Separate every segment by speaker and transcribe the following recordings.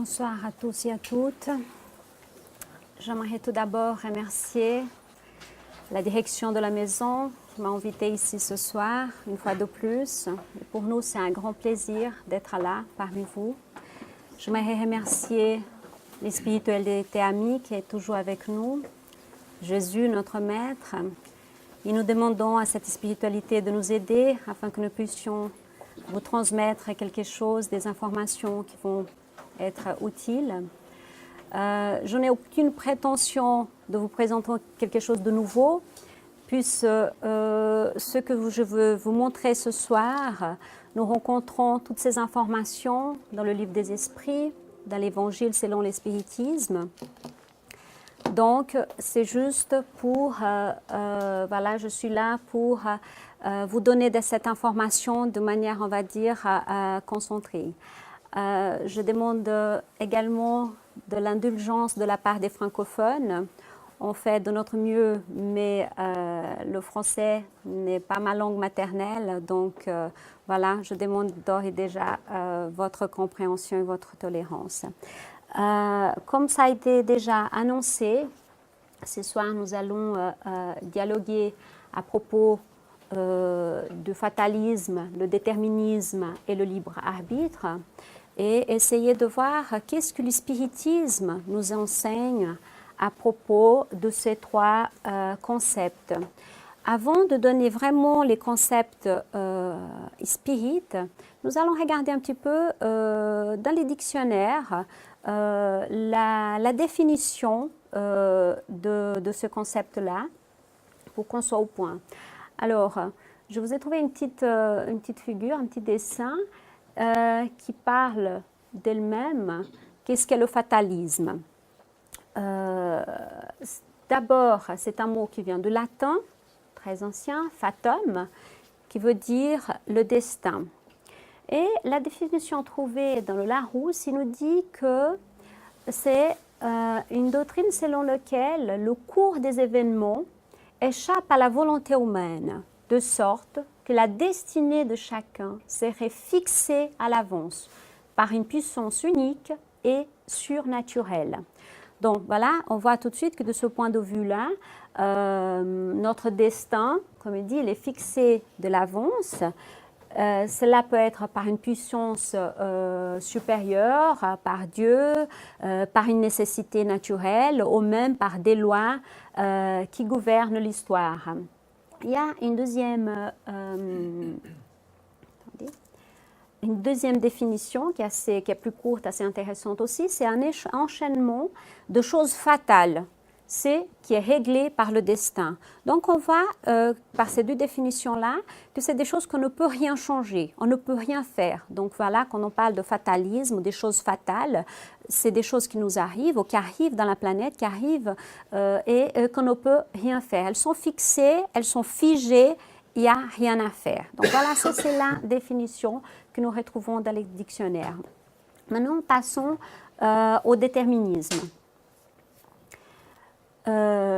Speaker 1: Bonsoir à tous et à toutes. J'aimerais tout d'abord remercier la direction de la maison qui m'a invitée ici ce soir, une fois de plus. Et pour nous, c'est un grand plaisir d'être là parmi vous. J'aimerais remercier les spiritualités amies qui est toujours avec nous, Jésus, notre Maître. Et nous demandons à cette spiritualité de nous aider afin que nous puissions vous transmettre quelque chose, des informations qui vont être utiles. Je n'ai aucune prétention de vous présenter quelque chose de nouveau, puisque ce que je veux vous montrer ce soir, nous rencontrons toutes ces informations dans le livre des esprits, dans l'évangile selon le spiritisme. Donc, c'est juste pour, voilà, je suis là pour vous donner de cette information de manière, on va dire, concentrée. Je demande également de l'indulgence de la part des francophones. On fait de notre mieux, mais le français n'est pas ma langue maternelle. Donc, voilà, je demande d'ores et déjà votre compréhension et votre tolérance. Comme ça a été déjà annoncé, ce soir, nous allons dialoguer à propos du fatalisme, le déterminisme et le libre arbitre et essayer de voir qu'est-ce que le spiritisme nous enseigne à propos de ces trois concepts. Avant de donner vraiment les concepts spirites, nous allons regarder un petit peu dans les dictionnaires la définition de ce concept-là pour qu'on soit au point. Alors, je vous ai trouvé une petite figure, un petit dessin qui parle d'elle-même. Qu'est-ce qu'est le fatalisme? D'abord, c'est un mot qui vient du latin, très ancien, fatum, qui veut dire le destin. Et la définition trouvée dans le Larousse, il nous dit que c'est une doctrine selon laquelle le cours des événements échappe à la volonté humaine, de sorte que la destinée de chacun serait fixée à l'avance par une puissance unique et surnaturelle. Donc voilà, on voit tout de suite que de ce point de vue-là, notre destin, comme il dit, il est fixé de l'avance. Cela peut être par une puissance supérieure, par Dieu, par une nécessité naturelle ou même par des lois qui gouvernent l'histoire. Il y a une deuxième définition qui est plus courte, assez intéressante aussi, c'est un enchaînement de choses fatales. C'est qui est réglé par le destin. Donc on voit par ces deux définitions-là que c'est des choses qu'on ne peut rien changer, on ne peut rien faire. Donc voilà, quand on parle de fatalisme, des choses fatales, c'est des choses qui nous arrivent ou qui arrivent dans la planète, qui arrivent et qu'on ne peut rien faire. Elles sont fixées, elles sont figées, il n'y a rien à faire. Donc voilà, ça c'est la définition que nous retrouvons dans les dictionnaires. Maintenant, passons au déterminisme. Attendez,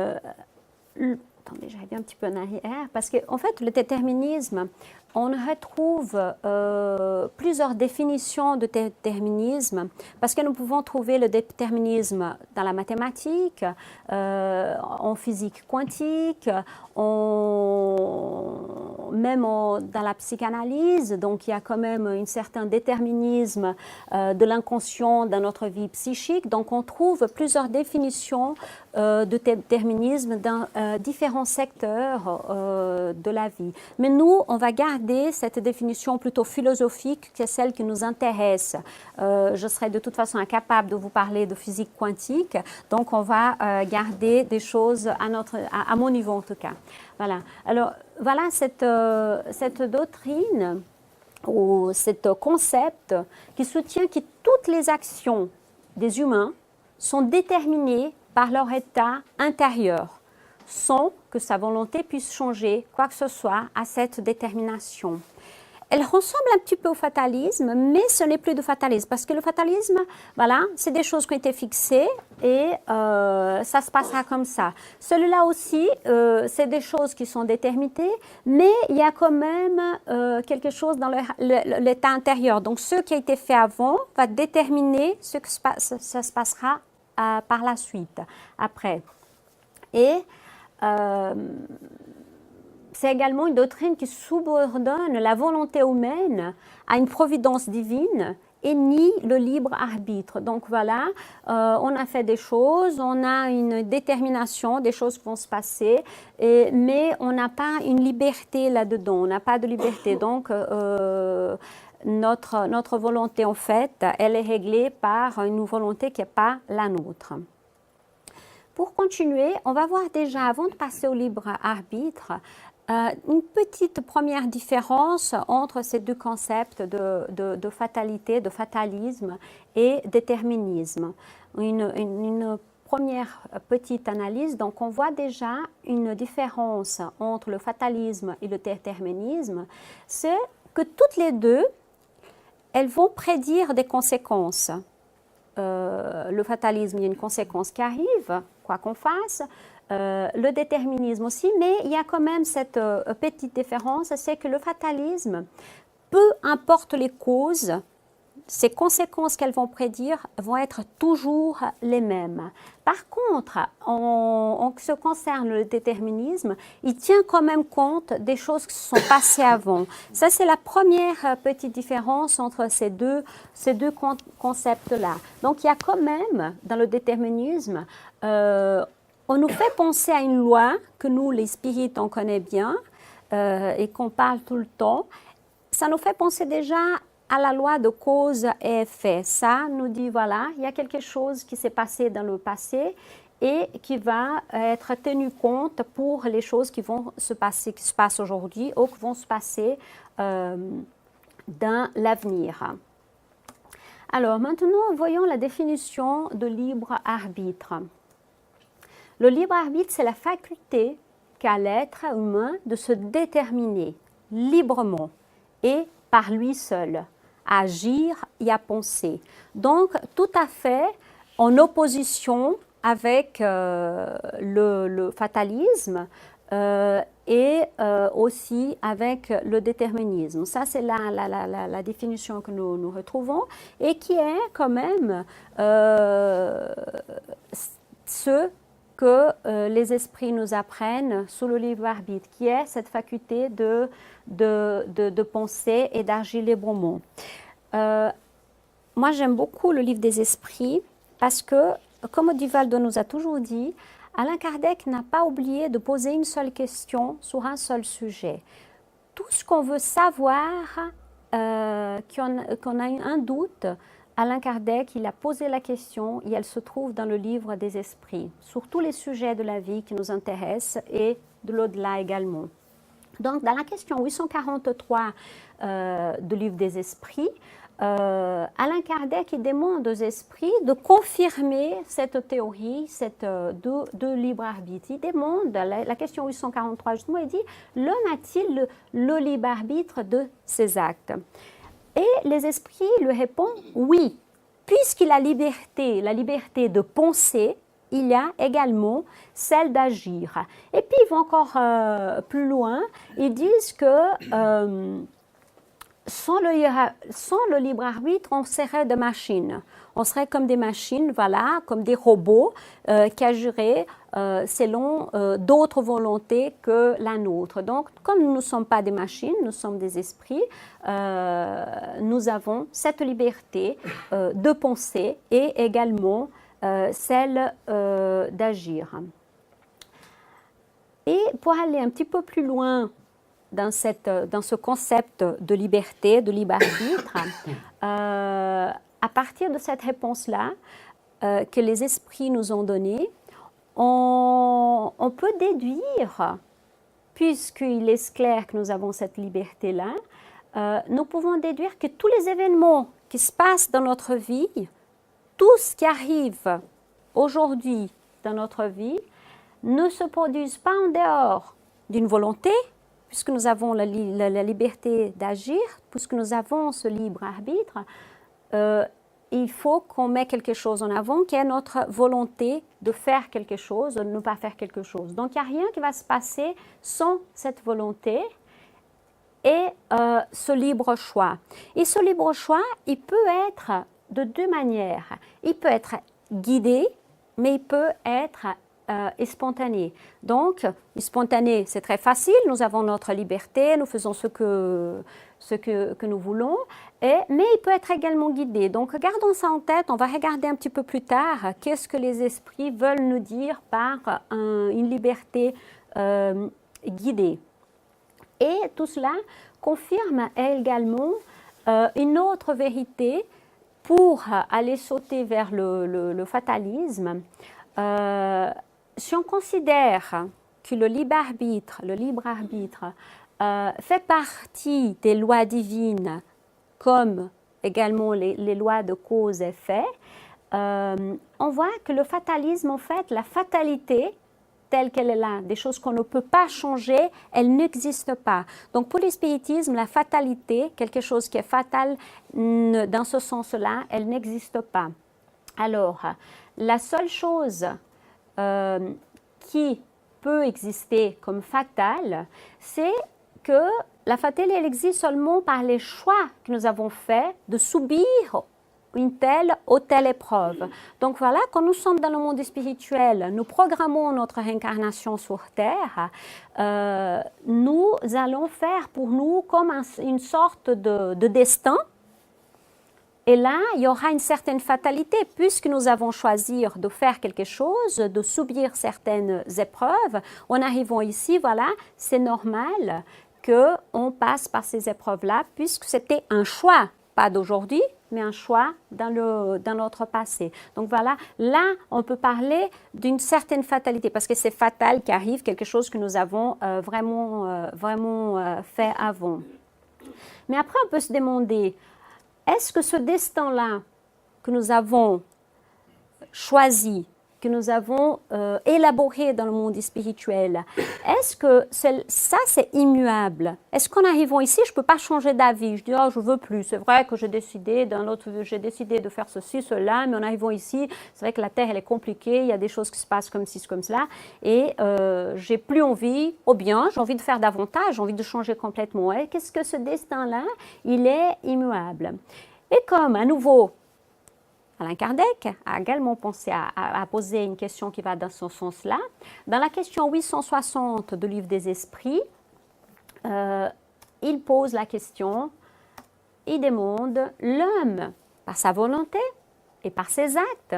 Speaker 1: je reviens un petit peu en arrière, parce qu'en fait, le déterminisme, on retrouve plusieurs définitions de déterminisme, parce que nous pouvons trouver le déterminisme dans la mathématique, en physique quantique, même dans la psychanalyse. Donc il y a quand même un certain déterminisme de l'inconscient dans notre vie psychique. Donc on trouve plusieurs définitions de déterminisme dans différents secteurs de la vie. Mais nous, on va garder cette définition plutôt philosophique, qui est celle qui nous intéresse. Je serai de toute façon incapable de vous parler de physique quantique, donc on va garder des choses à mon niveau en tout cas. Voilà. Alors voilà cette doctrine ou cet concept qui soutient que toutes les actions des humains sont déterminées par leur état intérieur, sans que sa volonté puisse changer quoi que ce soit à cette détermination. elle ressemble un petit peu au fatalisme, mais ce n'est plus de fatalisme, parce que le fatalisme, voilà, c'est des choses qui ont été fixées et ça se passera comme ça. Celui-là aussi, c'est des choses qui sont déterminées, mais il y a quand même quelque chose dans l'état intérieur. Donc, ce qui a été fait avant va déterminer ce que ça se passera par la suite, après. Et c'est également une doctrine qui subordonne la volonté humaine à une providence divine et nie le libre arbitre. Donc voilà, on a fait des choses, on a une détermination, des choses qui vont se passer, mais on n'a pas une liberté là-dedans, on n'a pas de liberté. Donc notre volonté, en fait, elle est réglée par une volonté qui n'est pas la nôtre. Pour continuer, on va voir déjà, avant de passer au libre arbitre, une petite première différence entre ces deux concepts de fatalité, de fatalisme et déterminisme. Une première petite analyse, donc on voit déjà une différence entre le fatalisme et le déterminisme, c'est que toutes les deux, elles vont prédire des conséquences. Le fatalisme, il y a une conséquence qui arrive, quoi qu'on fasse. Le déterminisme aussi, mais il y a quand même cette petite différence, c'est que le fatalisme, peu importe les causes, ces conséquences qu'elles vont prédire vont être toujours les mêmes. Par contre, en ce qui concerne le déterminisme, il tient quand même compte des choses qui se sont passées avant. Ça, c'est la première petite différence entre ces deux concepts-là. Donc, il y a quand même, dans le déterminisme, on nous fait penser à une loi que nous, les spirites, on connaît bien et qu'on parle tout le temps. Ça nous fait penser déjà à la loi de cause et effet. Ça nous dit, voilà, il y a quelque chose qui s'est passé dans le passé et qui va être tenu compte pour les choses qui vont se passer, qui se passent aujourd'hui ou qui vont se passer dans l'avenir. Alors maintenant, voyons la définition de libre arbitre. Le libre arbitre, c'est la faculté qu'a l'être humain de se déterminer librement et par lui seul, à agir et à penser. Donc, tout à fait en opposition avec le fatalisme et aussi avec le déterminisme. Ça, c'est la définition que nous retrouvons et qui est quand même ce que les esprits nous apprennent sous le libre arbitre, qui est cette faculté de penser et d'agir librement. Moi, j'aime beaucoup le livre des esprits parce que, comme Divaldo nous a toujours dit, Allan Kardec n'a pas oublié de poser une seule question sur un seul sujet. Tout ce qu'on veut savoir, qu'on a un doute, Allan Kardec, il a posé la question et elle se trouve dans le livre des esprits, sur tous les sujets de la vie qui nous intéressent et de l'au-delà également. Donc, dans la question 843 du livre des esprits, Allan Kardec il demande aux esprits de confirmer cette théorie de libre arbitre. Il demande, la question 843 justement, il dit « L'homme a-t-il le libre arbitre de ses actes ?» Et les esprits lui répondent « Oui, puisqu'il a la liberté de penser, il y a également celle d'agir. » Et puis ils vont encore plus loin, ils disent que sans le libre arbitre, on serait des machines. On serait comme des machines, voilà, comme des robots qui agiraient selon d'autres volontés que la nôtre. Donc, comme nous ne sommes pas des machines, nous sommes des esprits, nous avons cette liberté de penser et également celle d'agir. Et pour aller un petit peu plus loin dans ce concept de liberté, de libre arbitre, à partir de cette réponse-là que les esprits nous ont donnée, on peut déduire, puisqu'il est clair que nous avons cette liberté-là, nous pouvons déduire que tous les événements qui se passent dans notre vie, tout ce qui arrive aujourd'hui dans notre vie, ne se produisent pas en dehors d'une volonté, puisque nous avons la liberté d'agir, puisque nous avons ce libre arbitre, il faut qu'on mette quelque chose en avant qui est notre volonté de faire quelque chose, de ne pas faire quelque chose. Donc, il n'y a rien qui va se passer sans cette volonté et ce libre choix. Et ce libre choix, il peut être de deux manières. Il peut être guidé, mais il peut être spontané. Donc, spontané, c'est très facile. Nous avons notre liberté, nous faisons ce que nous voulons, mais il peut être également guidé. Donc, gardons ça en tête. On va regarder un petit peu plus tard qu'est-ce que les esprits veulent nous dire par une liberté guidée. Et tout cela confirme également une autre vérité pour aller sauter vers le fatalisme. Si on considère que le libre arbitre fait partie des lois divines, comme également les lois de cause et effet, on voit que le fatalisme, en fait, la fatalité telle qu'elle est là, des choses qu'on ne peut pas changer, elle n'existe pas. Donc pour le spiritisme, la fatalité, quelque chose qui est fatal dans ce sens-là, elle n'existe pas. Alors, la seule chose qui peut exister comme fatale, c'est que la fatalité, elle existe seulement par les choix que nous avons faits de subir une telle ou telle épreuve. Donc voilà, quand nous sommes dans le monde spirituel, nous programmons notre réincarnation sur Terre, nous allons faire pour nous comme une sorte de destin. Et là, il y aura une certaine fatalité, puisque nous avons choisi de faire quelque chose, de subir certaines épreuves. En arrivant ici, voilà, c'est normal qu'on passe par ces épreuves-là, puisque c'était un choix, pas d'aujourd'hui, mais un choix dans notre passé. Donc voilà, là, on peut parler d'une certaine fatalité, parce que c'est fatal qu'arrive quelque chose que nous avons vraiment fait avant. Mais après, on peut se demander, est-ce que ce destin-là que nous avons choisi, que nous avons élaboré dans le monde spirituel, est-ce que ça c'est immuable? Est-ce qu'en arrivant ici, je ne peux pas changer d'avis? Je dis, oh, je ne veux plus. C'est vrai que j'ai décidé de faire ceci, cela, mais en arrivant ici, c'est vrai que la Terre, elle est compliquée, il y a des choses qui se passent comme ci, comme cela, et j'ai plus envie, ou bien j'ai envie de faire davantage, j'ai envie de changer complètement. Et qu'est-ce que ce destin-là, il est immuable? Et comme, à nouveau, Alain Kardec a également pensé à poser une question qui va dans ce sens-là. Dans la question 860 du Livre des Esprits, il pose la question, il demande, l'homme, par sa volonté et par ses actes,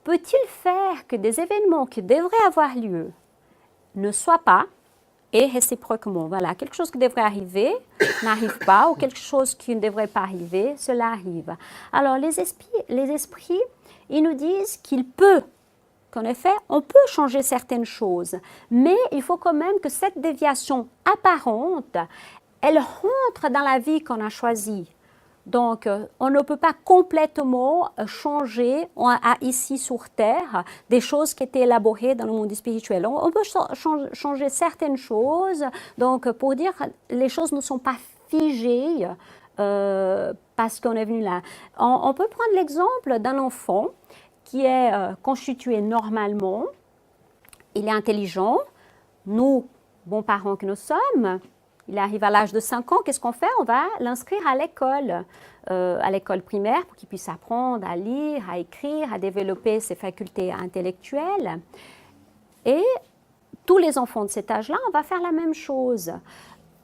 Speaker 1: peut-il faire que des événements qui devraient avoir lieu ne soient pas, et réciproquement, voilà, quelque chose qui devrait arriver n'arrive pas, ou quelque chose qui ne devrait pas arriver, cela arrive. Alors, les esprits, ils nous disent qu'il peut, qu'en effet, on peut changer certaines choses, mais il faut quand même que cette déviation apparente, elle rentre dans la vie qu'on a choisie. Donc, on ne peut pas complètement changer ici sur Terre des choses qui étaient élaborées dans le monde spirituel. On peut changer certaines choses, donc pour dire les choses ne sont pas figées parce qu'on est venu là. On peut prendre l'exemple d'un enfant qui est constitué normalement, il est intelligent, nous, bons parents que nous sommes, il arrive à l'âge de 5 ans, qu'est-ce qu'on fait? On va l'inscrire à l'école primaire pour qu'il puisse apprendre à lire, à écrire, à développer ses facultés intellectuelles. Et tous les enfants de cet âge-là, on va faire la même chose.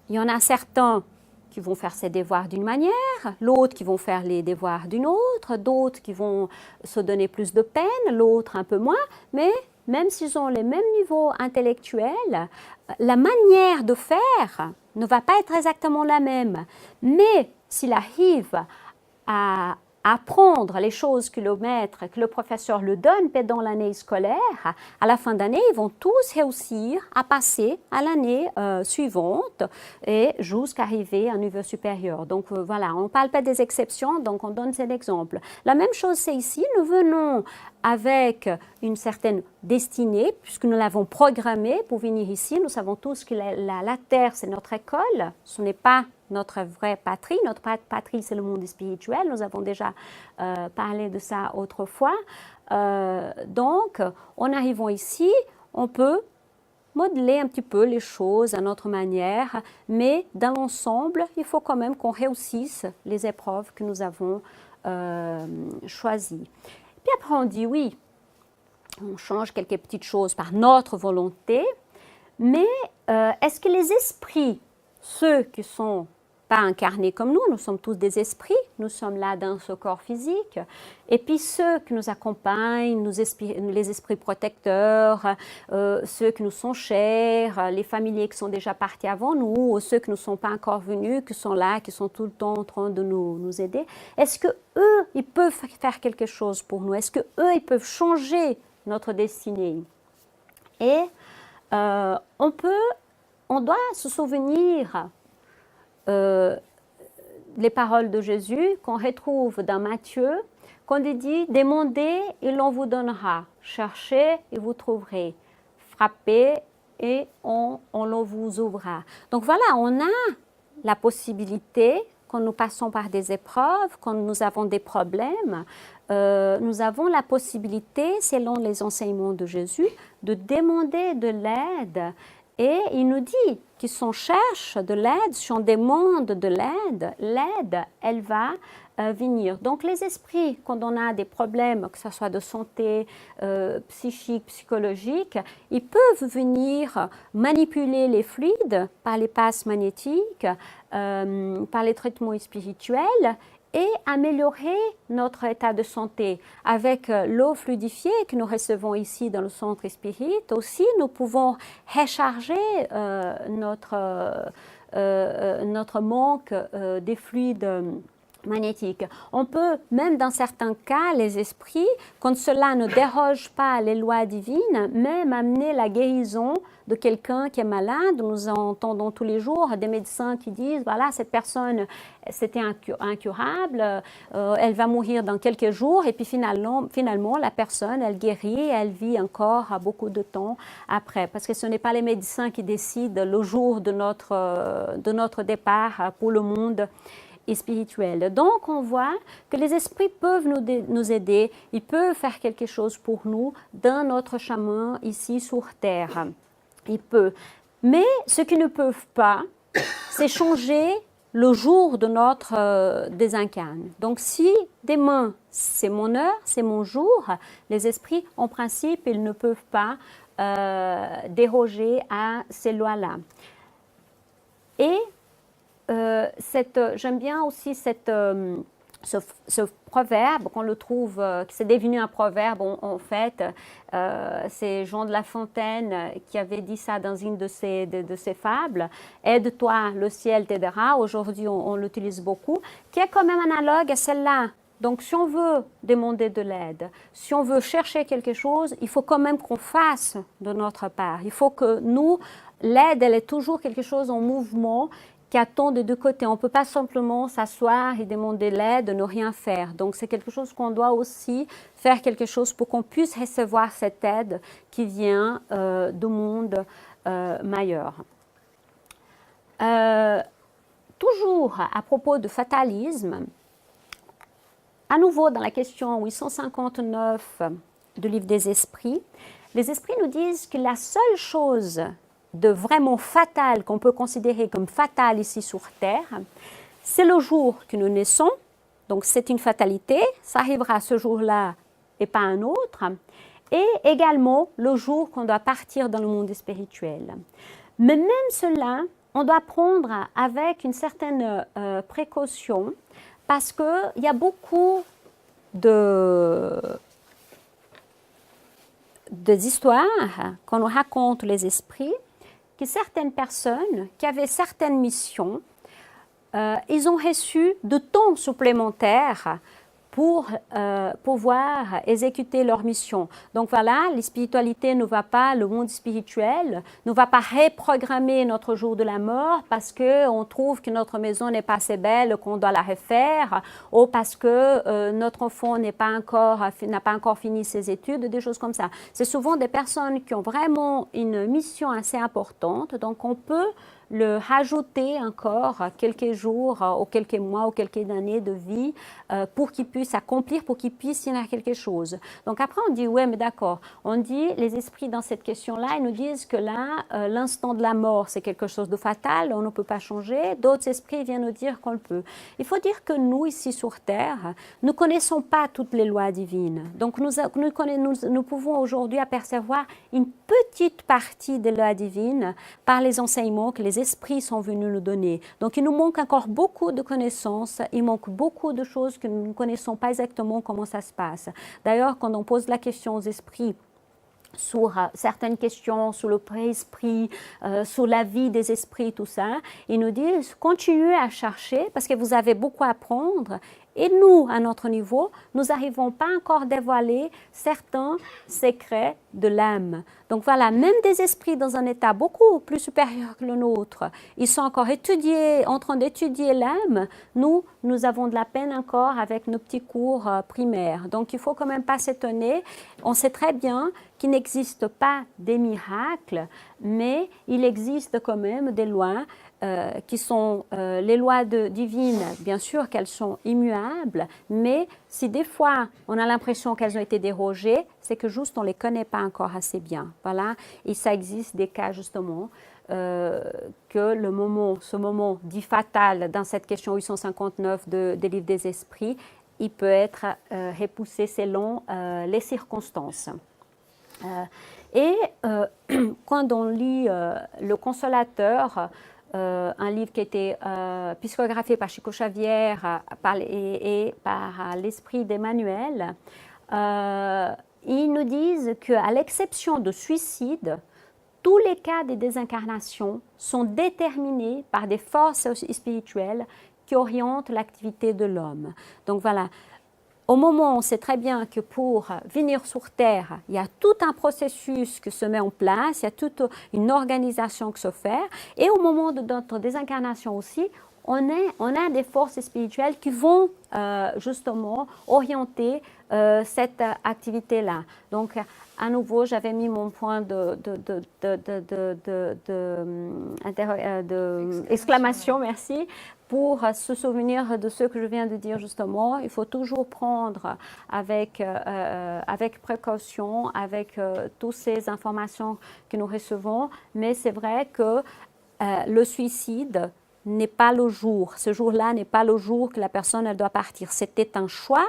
Speaker 1: Il y en a certains qui vont faire ses devoirs d'une manière, l'autre qui vont faire les devoirs d'une autre, d'autres qui vont se donner plus de peine, l'autre un peu moins, mais même s'ils ont les mêmes niveaux intellectuels, la manière de faire ne va pas être exactement la même. Mais s'il arrive à apprendre les choses que le maître, que le professeur le donne pendant l'année scolaire, à la fin d'année, ils vont tous réussir à passer à l'année suivante et jusqu'à arriver à un niveau supérieur. Donc voilà, on ne parle pas des exceptions, donc on donne cet exemple. La même chose, c'est ici, nous venons avec une certaine destinée, puisque nous l'avons programmé pour venir ici. Nous savons tous que la terre, c'est notre école, ce n'est pas notre vraie patrie. Notre patrie, c'est le monde spirituel. Nous avons déjà parlé de ça autrefois. Donc, en arrivant ici, on peut modeler un petit peu les choses à notre manière, mais dans l'ensemble, il faut quand même qu'on réussisse les épreuves que nous avons choisies. Puis après, on dit oui, on change quelques petites choses par notre volonté, mais est-ce que les esprits, ceux qui sont pas incarnés comme nous sommes tous des esprits, nous sommes là dans ce corps physique, et puis ceux qui nous accompagnent, les esprits protecteurs, ceux qui nous sont chers, les familiers qui sont déjà partis avant nous, ou ceux qui ne sont pas encore venus, qui sont là, qui sont tout le temps en train de nous aider, est-ce que eux, ils peuvent faire quelque chose pour nous? Est-ce que eux, ils peuvent changer notre destinée? Et on doit se souvenir les paroles de Jésus qu'on retrouve dans Matthieu, quand il dit « Demandez et l'on vous donnera, cherchez et vous trouverez, frappez et on vous ouvrira ». Donc voilà, on a la possibilité, quand nous passons par des épreuves, quand nous avons des problèmes, nous avons la possibilité, selon les enseignements de Jésus, de demander de l'aide. Et il nous dit que si on cherche de l'aide, si on demande de l'aide, l'aide, elle va venir. Donc les esprits, quand on a des problèmes, que ce soit de santé, psychique, psychologique, ils peuvent venir manipuler les fluides par les passes magnétiques, par les traitements spirituels, et améliorer notre état de santé. Avec l'eau fluidifiée que nous recevons ici dans le centre spirit, aussi nous pouvons recharger notre manque des fluides magnétiques. On peut, même dans certains cas, les esprits, quand cela ne déroge pas les lois divines, même amener la guérison de quelqu'un qui est malade. Nous entendons tous les jours des médecins qui disent, voilà, cette personne, c'était incurable, elle va mourir dans quelques jours, et puis finalement, la personne, elle guérit, et elle vit encore beaucoup de temps après. Parce que ce n'est pas les médecins qui décident le jour de notre départ pour le monde spirituel. Donc, on voit que les esprits peuvent nous aider, ils peuvent faire quelque chose pour nous dans notre chemin ici sur Terre. Ils peuvent. Mais ce qu'ils ne peuvent pas, c'est changer le jour de notre désincarne. Donc, si demain, c'est mon heure, c'est mon jour, les esprits, en principe, ils ne peuvent pas déroger à ces lois-là. Et j'aime bien aussi ce proverbe qu'on le trouve, c'est devenu un proverbe en fait. C'est Jean de La Fontaine qui avait dit ça dans une de ses fables. Aide-toi, le ciel t'aidera. Aujourd'hui, on l'utilise beaucoup, qui est quand même analogue à celle-là. Donc, si on veut demander de l'aide, si on veut chercher quelque chose, il faut quand même qu'on fasse de notre part. Il faut que nous, l'aide, elle est toujours quelque chose en mouvement qui attend de deux côtés. On ne peut pas simplement s'asseoir et demander l'aide, ne rien faire. Donc, c'est quelque chose qu'on doit aussi faire quelque chose pour qu'on puisse recevoir cette aide qui vient du monde meilleur. Toujours à propos de fatalisme, à nouveau dans la question 859 du livre des esprits, les esprits nous disent que la seule chose de vraiment fatal, qu'on peut considérer comme fatal ici sur Terre, c'est le jour que nous naissons. Donc c'est une fatalité, ça arrivera ce jour-là et pas un autre. Et également le jour qu'on doit partir dans le monde spirituel. Mais même cela, on doit prendre avec une certaine précaution, parce qu'il y a beaucoup des histoires qu'on nous raconte les esprits, que certaines personnes qui avaient certaines missions, ils ont reçu de temps supplémentaires pour pouvoir exécuter leur mission. Donc voilà, la spiritualité ne va pas, le monde spirituel ne va pas reprogrammer notre jour de la mort parce qu'on trouve que notre maison n'est pas assez belle, qu'on doit la refaire, ou parce que notre enfant n'a pas encore fini ses études, des choses comme ça. C'est souvent des personnes qui ont vraiment une mission assez importante, donc on peut le rajouter encore quelques jours ou quelques mois ou quelques années de vie pour qu'il puisse accomplir, pour qu'il puisse y en avoir quelque chose. Donc après on dit, ouais mais d'accord, on dit, les esprits dans cette question-là, ils nous disent que là, l'instant de la mort c'est quelque chose de fatal, on ne peut pas changer, d'autres esprits viennent nous dire qu'on le peut. Il faut dire que nous ici sur Terre, nous ne connaissons pas toutes les lois divines. Donc nous pouvons aujourd'hui apercevoir une petite partie des lois divines par les enseignements que les esprits sont venus nous donner. Donc il nous manque encore beaucoup de connaissances, il manque beaucoup de choses que nous ne connaissons pas exactement comment ça se passe. D'ailleurs, quand on pose la question aux esprits, sur certaines questions, sur le pré-esprit, sur la vie des esprits, tout ça, ils nous disent continuez à chercher parce que vous avez beaucoup à apprendre. Et nous, à notre niveau, nous n'arrivons pas encore à dévoiler certains secrets de l'âme. Donc voilà, même des esprits dans un état beaucoup plus supérieur que le nôtre, ils sont encore en train d'étudier l'âme. Nous avons de la peine encore avec nos petits cours primaires. Donc il ne faut quand même pas s'étonner. On sait très bien qu'il n'existe pas des miracles, mais il existe quand même des lois qui sont les lois divines, bien sûr qu'elles sont immuables, mais si des fois on a l'impression qu'elles ont été dérogées, c'est que juste on ne les connaît pas encore assez bien. Voilà. Et ça existe des cas justement que ce moment dit fatal dans cette question 859 des livres des esprits, il peut être repoussé selon les circonstances. Quand on lit Le Consolateur, un livre qui a été psychographié par Chico Xavier et par l'esprit d'Emmanuel, ils nous disent qu'à l'exception de suicide, tous les cas de désincarnation sont déterminés par des forces spirituelles qui orientent l'activité de l'homme. Donc voilà. Au moment où on sait très bien que pour venir sur Terre, il y a tout un processus qui se met en place, il y a toute une organisation qui se fait, et au moment de notre désincarnation aussi, on a des forces spirituelles qui vont justement orienter cette activité-là. Donc, à nouveau, j'avais mis mon point d'exclamation, merci, pour se souvenir de ce que je viens de dire justement. Il faut toujours prendre avec précaution, avec toutes ces informations que nous recevons, mais c'est vrai que le suicide n'est pas le jour. Ce jour-là n'est pas le jour que la personne elle doit partir. C'était un choix,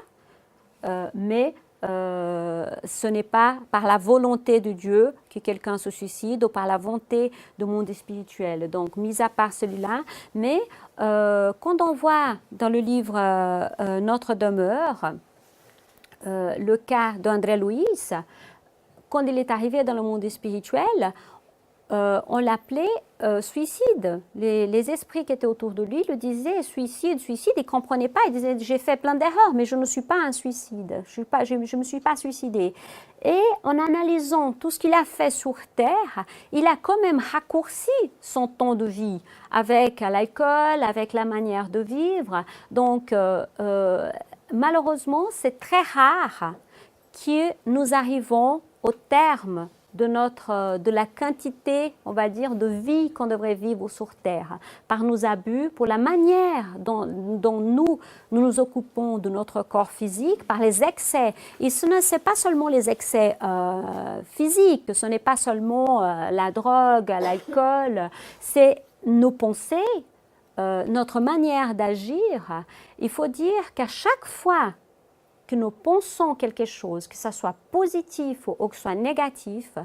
Speaker 1: mais ce n'est pas par la volonté de Dieu que quelqu'un se suicide ou par la volonté du monde spirituel. Donc, mis à part celui-là, mais quand on voit dans le livre Notre demeure, le cas d'André Louis, quand il est arrivé dans le monde spirituel, on l'appelait suicide. Les esprits qui étaient autour de lui le disaient suicide, suicide. Il ne comprenait pas. Il disait j'ai fait plein d'erreurs, mais je ne suis pas un suicide. Je ne me suis pas suicidé. Et en analysant tout ce qu'il a fait sur Terre, il a quand même raccourci son temps de vie avec l'alcool, avec la manière de vivre. Donc, malheureusement, c'est très rare que nous arrivons au terme de la quantité, on va dire, de vie qu'on devrait vivre sur Terre, par nos abus, pour la manière dont nous occupons de notre corps physique, par les excès. Et ce n'est pas seulement les excès physiques, ce n'est pas seulement la drogue, l'alcool, c'est nos pensées, notre manière d'agir. Il faut dire qu'à chaque fois que nous pensons quelque chose, que ce soit positif ou que ce soit négatif,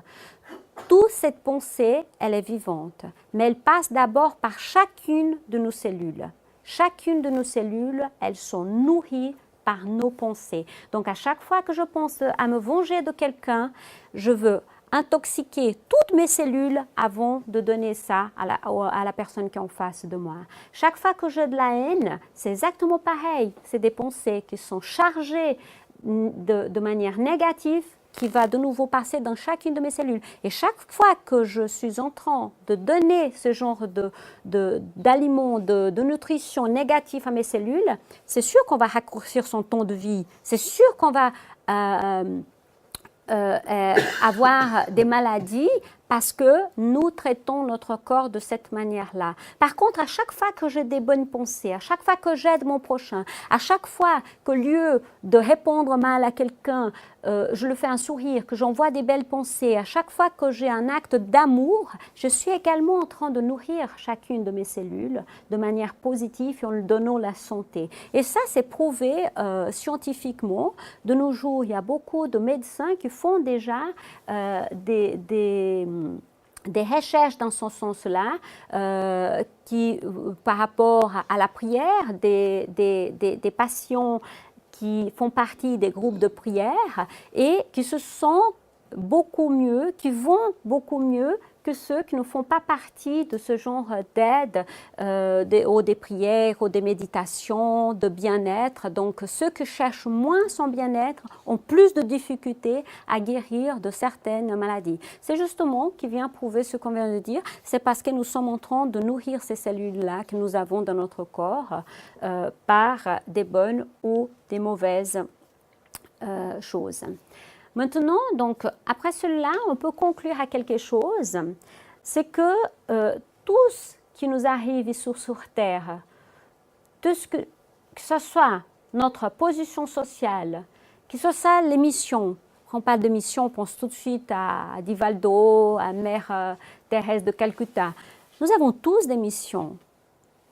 Speaker 1: toute cette pensée, elle est vivante. Mais elle passe d'abord par chacune de nos cellules. Chacune de nos cellules, elles sont nourries par nos pensées. Donc, à chaque fois que je pense à me venger de quelqu'un, je veux intoxiquer toutes mes cellules avant de donner ça à la personne qui est en face de moi. Chaque fois que j'ai de la haine, c'est exactement pareil. C'est des pensées qui sont chargées de manière négative, qui va de nouveau passer dans chacune de mes cellules. Et chaque fois que je suis en train de donner ce genre d'aliments, de nutrition négative à mes cellules, c'est sûr qu'on va raccourcir son temps de vie. C'est sûr qu'on va avoir des maladies parce que nous traitons notre corps de cette manière-là. Par contre, à chaque fois que j'ai des bonnes pensées, à chaque fois que j'aide mon prochain, à chaque fois qu'au lieu de répondre mal à quelqu'un, je le fais un sourire, que j'envoie des belles pensées, à chaque fois que j'ai un acte d'amour, je suis également en train de nourrir chacune de mes cellules de manière positive et en lui donnant la santé. Et ça, c'est prouvé scientifiquement. De nos jours, il y a beaucoup de médecins qui font déjà des recherches dans ce sens-là, par rapport à la prière des patients qui font partie des groupes de prière et qui se sentent beaucoup mieux, qui vont beaucoup mieux que ceux qui ne font pas partie de ce genre d'aide, des prières, ou des méditations, de bien-être. Donc, ceux qui cherchent moins son bien-être ont plus de difficultés à guérir de certaines maladies. C'est justement qui vient prouver ce qu'on vient de dire, c'est parce que nous sommes en train de nourrir ces cellules-là que nous avons dans notre corps par des bonnes ou des mauvaises choses. Maintenant, donc, après cela, on peut conclure à quelque chose, c'est que tout ce qui nous arrive ici sur Terre, tout ce que ce soit notre position sociale, que ce soit les missions, quand on parle de mission, on pense tout de suite à Divaldo, à Mère Thérèse de Calcutta. Nous avons tous des missions.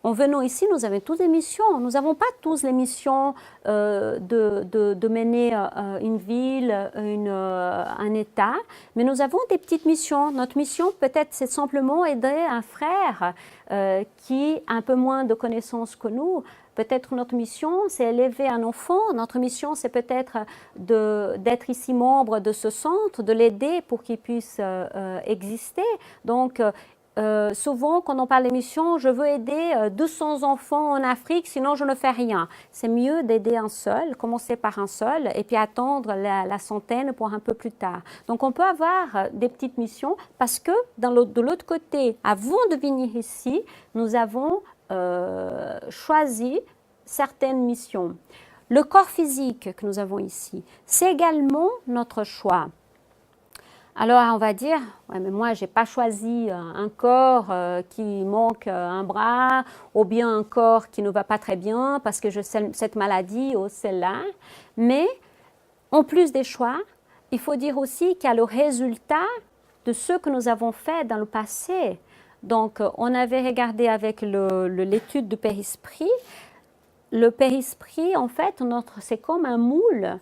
Speaker 1: En venant ici, nous avons tous des missions. Nous n'avons pas tous les missions de mener une ville, un État, mais nous avons des petites missions. Notre mission, peut-être, c'est simplement aider un frère qui a un peu moins de connaissances que nous. Peut-être notre mission, c'est élever un enfant. Notre mission, c'est peut-être d'être ici membre de ce centre, de l'aider pour qu'il puisse exister. Donc, souvent, quand on parle d'émission, je veux aider 200 enfants en Afrique, sinon je ne fais rien. C'est mieux d'aider un seul, commencer par un seul, et puis attendre la centaine pour un peu plus tard. Donc, on peut avoir des petites missions parce que de l'autre côté, avant de venir ici, nous avons choisi certaines missions. Le corps physique que nous avons ici, c'est également notre choix. Alors, on va dire, ouais, mais moi, je n'ai pas choisi un corps qui manque un bras, ou bien un corps qui ne va pas très bien parce que j'ai cette maladie ou celle-là. Mais, en plus des choix, il faut dire aussi qu'il y a le résultat de ce que nous avons fait dans le passé. Donc, on avait regardé avec l'étude du père-esprit. Le père-esprit, en fait, c'est comme un moule.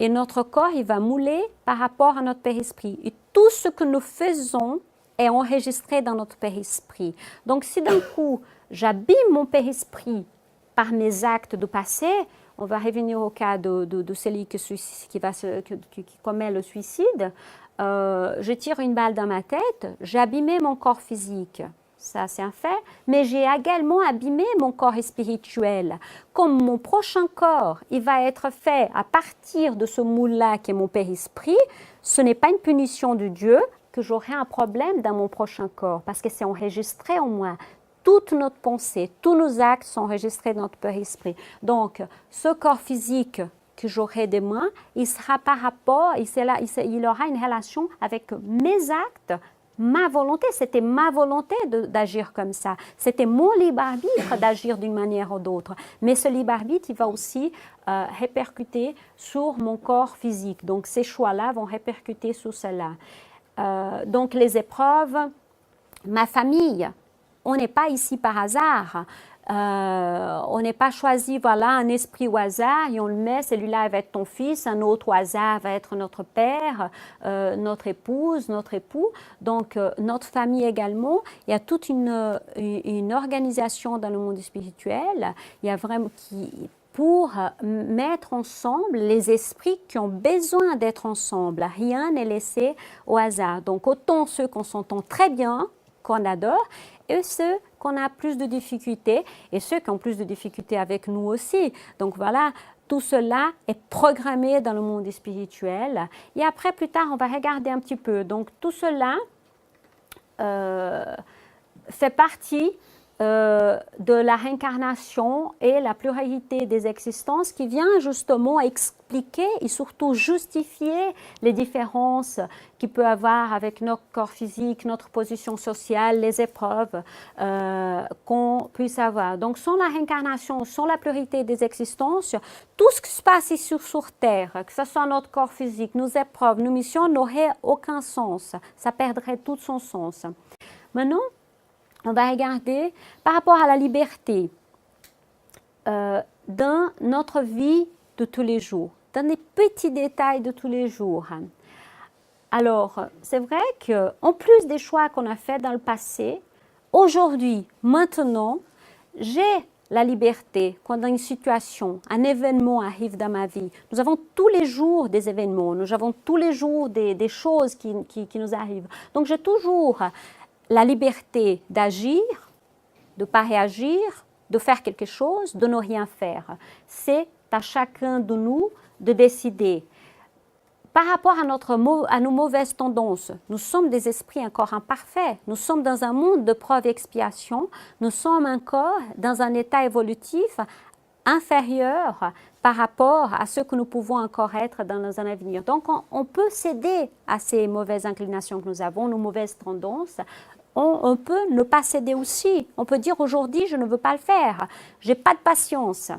Speaker 1: Et notre corps, il va mouler par rapport à notre père-esprit. Et tout ce que nous faisons est enregistré dans notre père-esprit. Donc, si d'un coup, j'abîme mon père-esprit par mes actes du passé, on va revenir au cas de celui qui commet le suicide, je tire une balle dans ma tête, j'ai abîmé mon corps physique. Ça, c'est un fait, mais j'ai également abîmé mon corps spirituel. Comme mon prochain corps, il va être fait à partir de ce moule-là qui est mon père-esprit, ce n'est pas une punition de Dieu que j'aurai un problème dans mon prochain corps, parce que c'est enregistré en moi. Toute notre pensée, tous nos actes sont enregistrés dans notre père-esprit. Donc, ce corps physique que j'aurai demain, il sera par rapport, il aura une relation avec mes actes, ma volonté, c'était ma volonté d'agir comme ça. C'était mon libre arbitre d'agir d'une manière ou d'autre. Mais ce libre arbitre, il va aussi répercuter sur mon corps physique. Donc, ces choix-là vont répercuter sur cela. Donc, les épreuves, ma famille, on n'est pas ici par hasard. On n'est pas choisi, voilà, un esprit au hasard et on le met, celui-là va être ton fils, un autre au hasard va être notre père, notre épouse, notre époux. Donc, notre famille également. Il y a toute une organisation dans le monde spirituel. Il y a vraiment pour mettre ensemble les esprits qui ont besoin d'être ensemble. Rien n'est laissé au hasard. Donc autant ceux qu'on s'entend très bien, qu'on adore, et ceux qu'on a plus de difficultés, et ceux qui ont plus de difficultés avec nous aussi. Donc voilà, tout cela est programmé dans le monde spirituel. Et après, plus tard, on va regarder un petit peu. Donc tout cela fait partie de la réincarnation et la pluralité des existences qui vient justement expliquer et surtout justifier les différences qu'il peut avoir avec notre corps physique, notre position sociale, les épreuves qu'on puisse avoir. Donc sans la réincarnation, sans la pluralité des existences, tout ce qui se passe ici sur Terre, que ce soit notre corps physique, nos épreuves, nos missions, n'aurait aucun sens. Ça perdrait tout son sens. Maintenant, on va regarder par rapport à la liberté dans notre vie de tous les jours, dans les petits détails de tous les jours. Alors, c'est vrai qu'en plus des choix qu'on a faits dans le passé, aujourd'hui, maintenant, j'ai la liberté quand une situation, un événement arrive dans ma vie. Nous avons tous les jours des événements, nous avons tous les jours des choses qui nous arrivent. Donc, j'ai toujours la liberté d'agir, de ne pas réagir, de faire quelque chose, de ne rien faire. C'est à chacun de nous de décider. Par rapport à nos mauvaises tendances, nous sommes des esprits encore imparfaits. Nous sommes dans un monde de preuve et expiation. Nous sommes encore dans un état évolutif inférieur par rapport à ce que nous pouvons encore être dans un avenir. Donc, on peut céder à ces mauvaises inclinations que nous avons, nos mauvaises tendances. On peut ne pas céder aussi. On peut dire aujourd'hui, je ne veux pas le faire. Je n'ai pas de patience.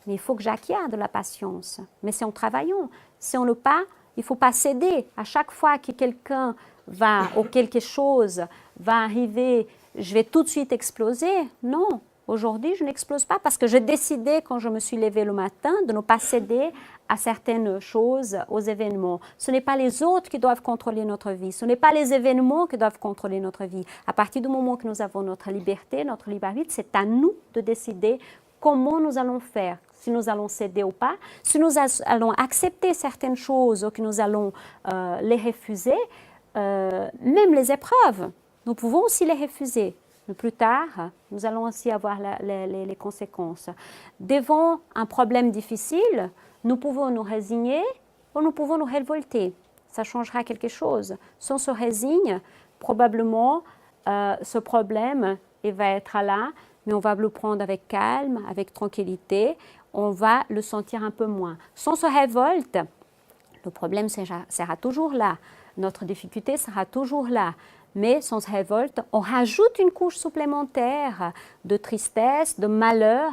Speaker 1: Mais il faut que j'acquière de la patience. Mais c'est en travaillant. Si on ne pas, il ne faut pas céder. À chaque fois que quelqu'un va ou quelque chose va arriver, je vais tout de suite exploser. Non. Aujourd'hui, je n'explose pas parce que j'ai décidé, quand je me suis levée le matin, de ne pas céder à certaines choses, aux événements. Ce n'est pas les autres qui doivent contrôler notre vie. Ce n'est pas les événements qui doivent contrôler notre vie. À partir du moment que nous avons notre liberté, notre libre arbitre, c'est à nous de décider comment nous allons faire. Si nous allons céder ou pas, si nous allons accepter certaines choses ou que nous allons les refuser, même les épreuves, nous pouvons aussi les refuser. Mais plus tard, nous allons aussi avoir les conséquences. Devant un problème difficile, nous pouvons nous résigner ou nous pouvons nous révolter. Ça changera quelque chose. Si on se résigne, probablement, ce problème il va être là, mais on va le prendre avec calme, avec tranquillité. On va le sentir un peu moins. Si on se révolte, le problème sera toujours là. Notre difficulté sera toujours là. Mais si on se révolte, on rajoute une couche supplémentaire de tristesse, de malheur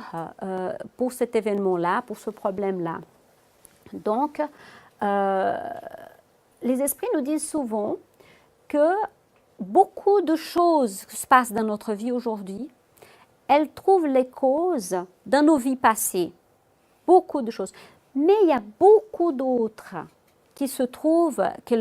Speaker 1: pour cet événement-là, pour ce problème-là. Donc, les esprits nous disent souvent que beaucoup de choses qui se passent dans notre vie aujourd'hui, elles trouvent les causes dans nos vies passées. Beaucoup de choses. Mais il y a beaucoup d'autres qui se trouvent que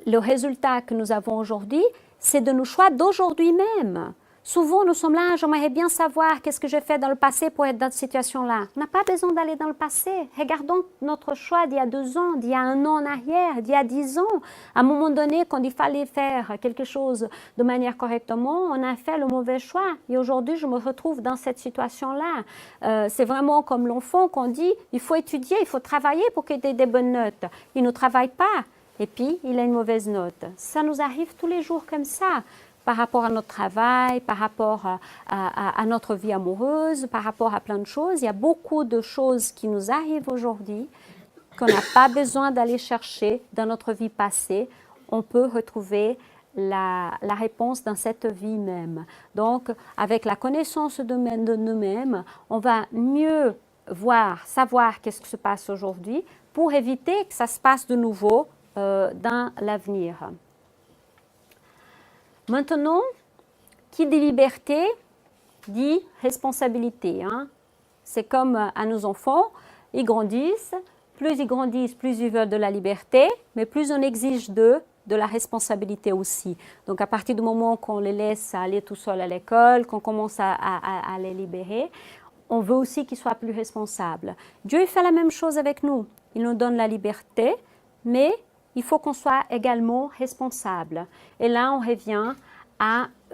Speaker 1: le résultat que nous avons aujourd'hui, c'est de nos choix d'aujourd'hui même. Souvent, nous sommes là, j'aimerais bien savoir qu'est-ce que j'ai fait dans le passé pour être dans cette situation-là. On n'a pas besoin d'aller dans le passé. Regardons notre choix d'il y a 2 ans, d'il y a 1 an en arrière, d'il y a 10 ans. À un moment donné, quand il fallait faire quelque chose de manière correctement, on a fait le mauvais choix. Et aujourd'hui, je me retrouve dans cette situation-là. C'est vraiment comme l'enfant qu'on dit, il faut étudier, il faut travailler pour qu'il ait des bonnes notes. Il ne travaille pas et puis il a une mauvaise note. Ça nous arrive tous les jours comme ça. Par rapport à notre travail, par rapport à notre vie amoureuse, par rapport à plein de choses. Il y a beaucoup de choses qui nous arrivent aujourd'hui qu'on n'a pas besoin d'aller chercher dans notre vie passée. On peut retrouver la réponse dans cette vie même. Donc, avec la connaissance de nous-mêmes, on va mieux savoir qu'est-ce qui se passe aujourd'hui pour éviter que ça se passe de nouveau dans l'avenir. Maintenant, qui dit liberté, dit responsabilité. C'est comme à nos enfants, ils grandissent, plus ils veulent de la liberté, mais plus on exige d'eux de la responsabilité aussi. Donc à partir du moment qu'on les laisse aller tout seuls à l'école, qu'on commence à les libérer, on veut aussi qu'ils soient plus responsables. Dieu fait la même chose avec nous. Il nous donne la liberté, mais il faut qu'on soit également responsable. Et là, on revient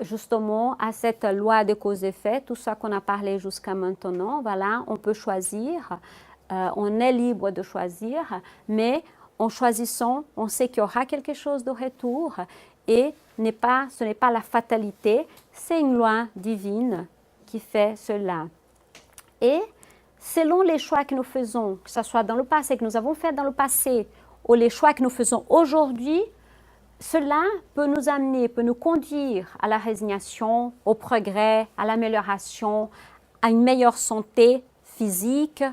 Speaker 1: justement à cette loi de cause-effet, tout ça qu'on a parlé jusqu'à maintenant. Voilà, on peut choisir, on est libre de choisir, mais en choisissant, on sait qu'il y aura quelque chose de retour et ce n'est pas la fatalité, c'est une loi divine qui fait cela. Et selon les choix que nous faisons, que ce soit dans le passé, que nous avons fait dans le passé, ou les choix que nous faisons aujourd'hui, cela peut nous amener, peut nous conduire à la résignation, au progrès, à l'amélioration, à une meilleure santé physique,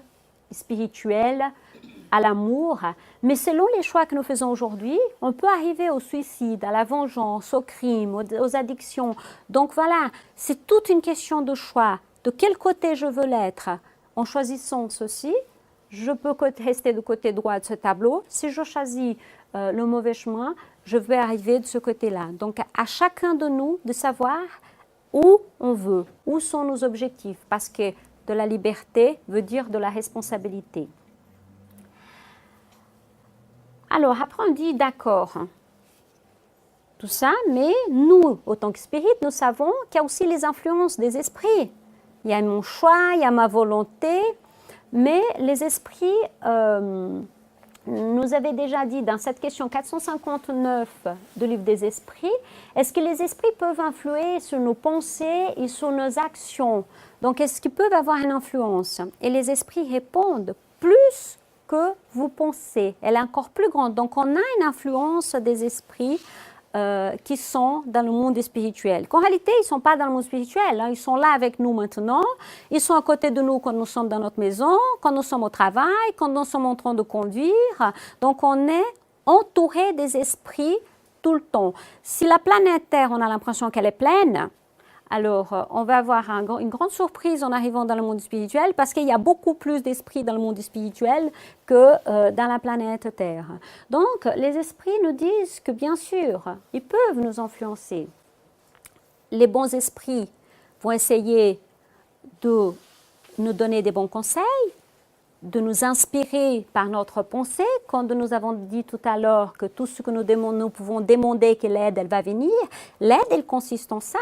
Speaker 1: spirituelle, à l'amour. Mais selon les choix que nous faisons aujourd'hui, on peut arriver au suicide, à la vengeance, au crime, aux addictions. Donc voilà, c'est toute une question de choix. De quel côté je veux l'être? En choisissant ceci, je peux rester du côté droit de ce tableau. Si je choisis le mauvais chemin, je vais arriver de ce côté-là. Donc, à chacun de nous de savoir où on veut, où sont nos objectifs, parce que de la liberté veut dire de la responsabilité. Alors, après, on dit d'accord, tout ça, mais nous, autant que spirit, nous savons qu'il y a aussi les influences des esprits. Il y a mon choix, il y a ma volonté, mais les esprits, nous avaient déjà dit dans cette question 459 du livre des esprits, est-ce que les esprits peuvent influer sur nos pensées et sur nos actions? Donc, est-ce qu'ils peuvent avoir une influence? Et les esprits répondent, plus que vous pensez. Elle est encore plus grande. Donc, on a une influence des esprits qui sont dans le monde spirituel. Qu'en réalité, ils ne sont pas dans le monde spirituel. Hein. Ils sont là avec nous maintenant. Ils sont à côté de nous quand nous sommes dans notre maison, quand nous sommes au travail, quand nous sommes en train de conduire. Donc, on est entouré des esprits tout le temps. Si la planète Terre, on a l'impression qu'elle est pleine, alors on va avoir une grande surprise en arrivant dans le monde spirituel parce qu'il y a beaucoup plus d'esprits dans le monde spirituel que dans la planète Terre. Donc, les esprits nous disent que bien sûr, ils peuvent nous influencer. Les bons esprits vont essayer de nous donner des bons conseils, de nous inspirer par notre pensée. Quand nous avons dit tout à l'heure que tout ce que nous pouvons demander que l'aide, elle va venir, l'aide, elle consiste en ça.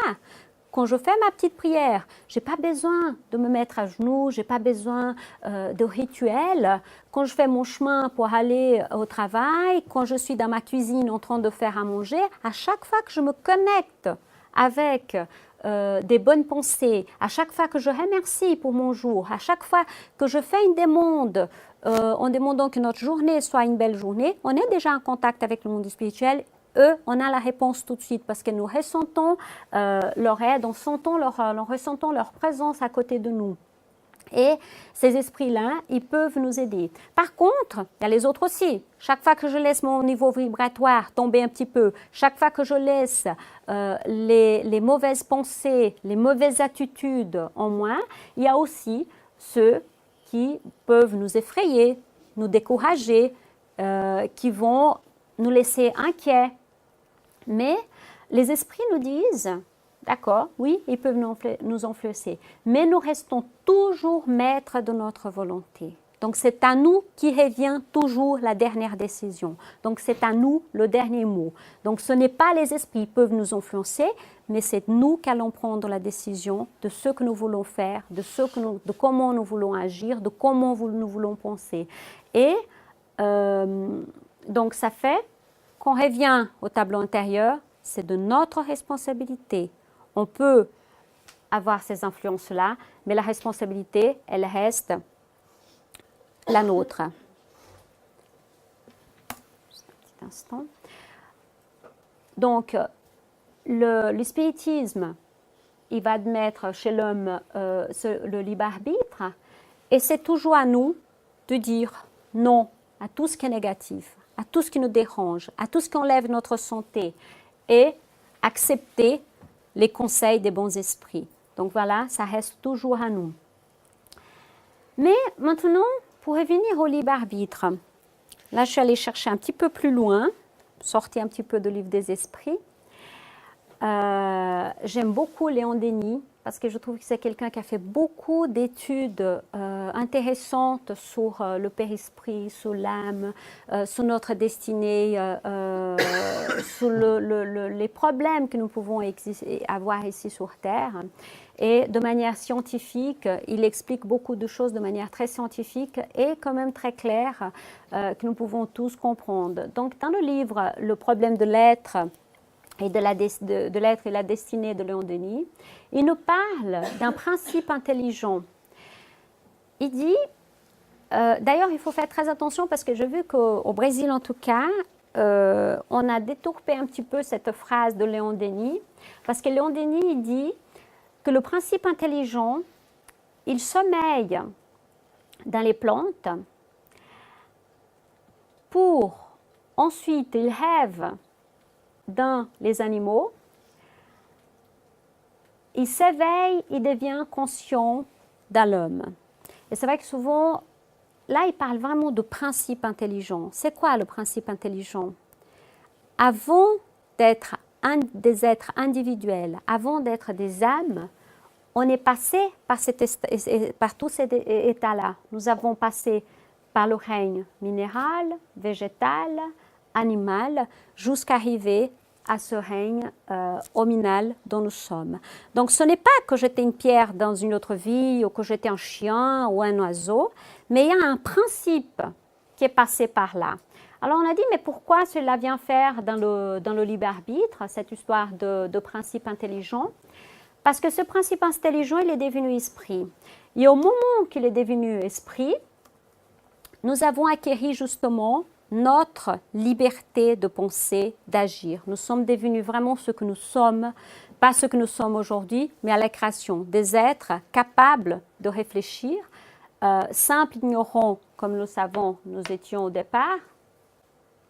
Speaker 1: Quand je fais ma petite prière, je n'ai pas besoin de me mettre à genoux, je n'ai pas besoin de rituel. Quand je fais mon chemin pour aller au travail, quand je suis dans ma cuisine en train de faire à manger, à chaque fois que je me connecte avec des bonnes pensées, à chaque fois que je remercie pour mon jour, à chaque fois que je fais une demande, en demandant que notre journée soit une belle journée, on est déjà en contact avec le monde spirituel. Eux, on a la réponse tout de suite parce que nous ressentons leur aide, nous ressentons leur présence à côté de nous. Et ces esprits-là, ils peuvent nous aider. Par contre, il y a les autres aussi. Chaque fois que je laisse mon niveau vibratoire tomber un petit peu, chaque fois que je laisse les mauvaises pensées, les mauvaises attitudes en moi, il y a aussi ceux qui peuvent nous effrayer, nous décourager, qui vont nous laisser inquiets. Mais les esprits nous disent, d'accord, oui, ils peuvent nous influencer, mais nous restons toujours maîtres de notre volonté. Donc, c'est à nous qui revient toujours la dernière décision. Donc, c'est à nous le dernier mot. Donc, ce n'est pas les esprits qui peuvent nous influencer, mais c'est nous qui allons prendre la décision de ce que nous voulons faire, de comment nous voulons agir, de comment nous voulons penser. Et donc, ça fait qu'on revient au tableau intérieur, c'est de notre responsabilité. On peut avoir ces influences-là, mais la responsabilité, elle reste la nôtre. Juste un petit instant. Donc, le spiritisme, il va admettre chez l'homme le libre arbitre, et c'est toujours à nous de dire non à tout ce qui est négatif, à tout ce qui nous dérange, à tout ce qui enlève notre santé, et accepter les conseils des bons esprits. Donc voilà, ça reste toujours à nous. Mais maintenant, pour revenir au libre arbitre, là je suis allée chercher un petit peu plus loin, sorti un petit peu du livre des esprits. J'aime beaucoup Léon Denis parce que je trouve que c'est quelqu'un qui a fait beaucoup d'études intéressantes sur le père-esprit, sur l'âme, sur notre destinée, sur les problèmes que nous pouvons avoir ici sur Terre. Et de manière scientifique, il explique beaucoup de choses de manière très scientifique et quand même très claire que nous pouvons tous comprendre. Donc dans le livre « Le problème de l'être », et de l'être et la destinée de Léon Denis, il nous parle d'un principe intelligent. Il dit, d'ailleurs il faut faire très attention parce que j'ai vu qu'au Brésil en tout cas, on a détourpé un petit peu cette phrase de Léon Denis, parce que Léon Denis il dit que le principe intelligent, il sommeille dans les plantes pour ensuite il rêve dans les animaux, il s'éveille, il devient conscient dans l'homme. Et c'est vrai que souvent, là, il parle vraiment de principe intelligent. C'est quoi le principe intelligent? Avant d'être des êtres individuels, avant d'être des âmes, on est passé par tous ces états-là. Nous avons passé par le règne minéral, végétal, animal, jusqu'à arriver à ce règne hominal dont nous sommes. Donc ce n'est pas que j'étais une pierre dans une autre vie ou que j'étais un chien ou un oiseau, mais il y a un principe qui est passé par là. Alors on a dit, mais pourquoi cela vient faire dans le libre arbitre, cette histoire de principe intelligent? Parce que ce principe intelligent, il est devenu esprit. Et au moment qu'il est devenu esprit, nous avons acquis justement notre liberté de penser, d'agir. Nous sommes devenus vraiment ce que nous sommes, pas ce que nous sommes aujourd'hui, mais à la création, des êtres capables de réfléchir, simples, ignorants, comme nous savons, nous étions au départ,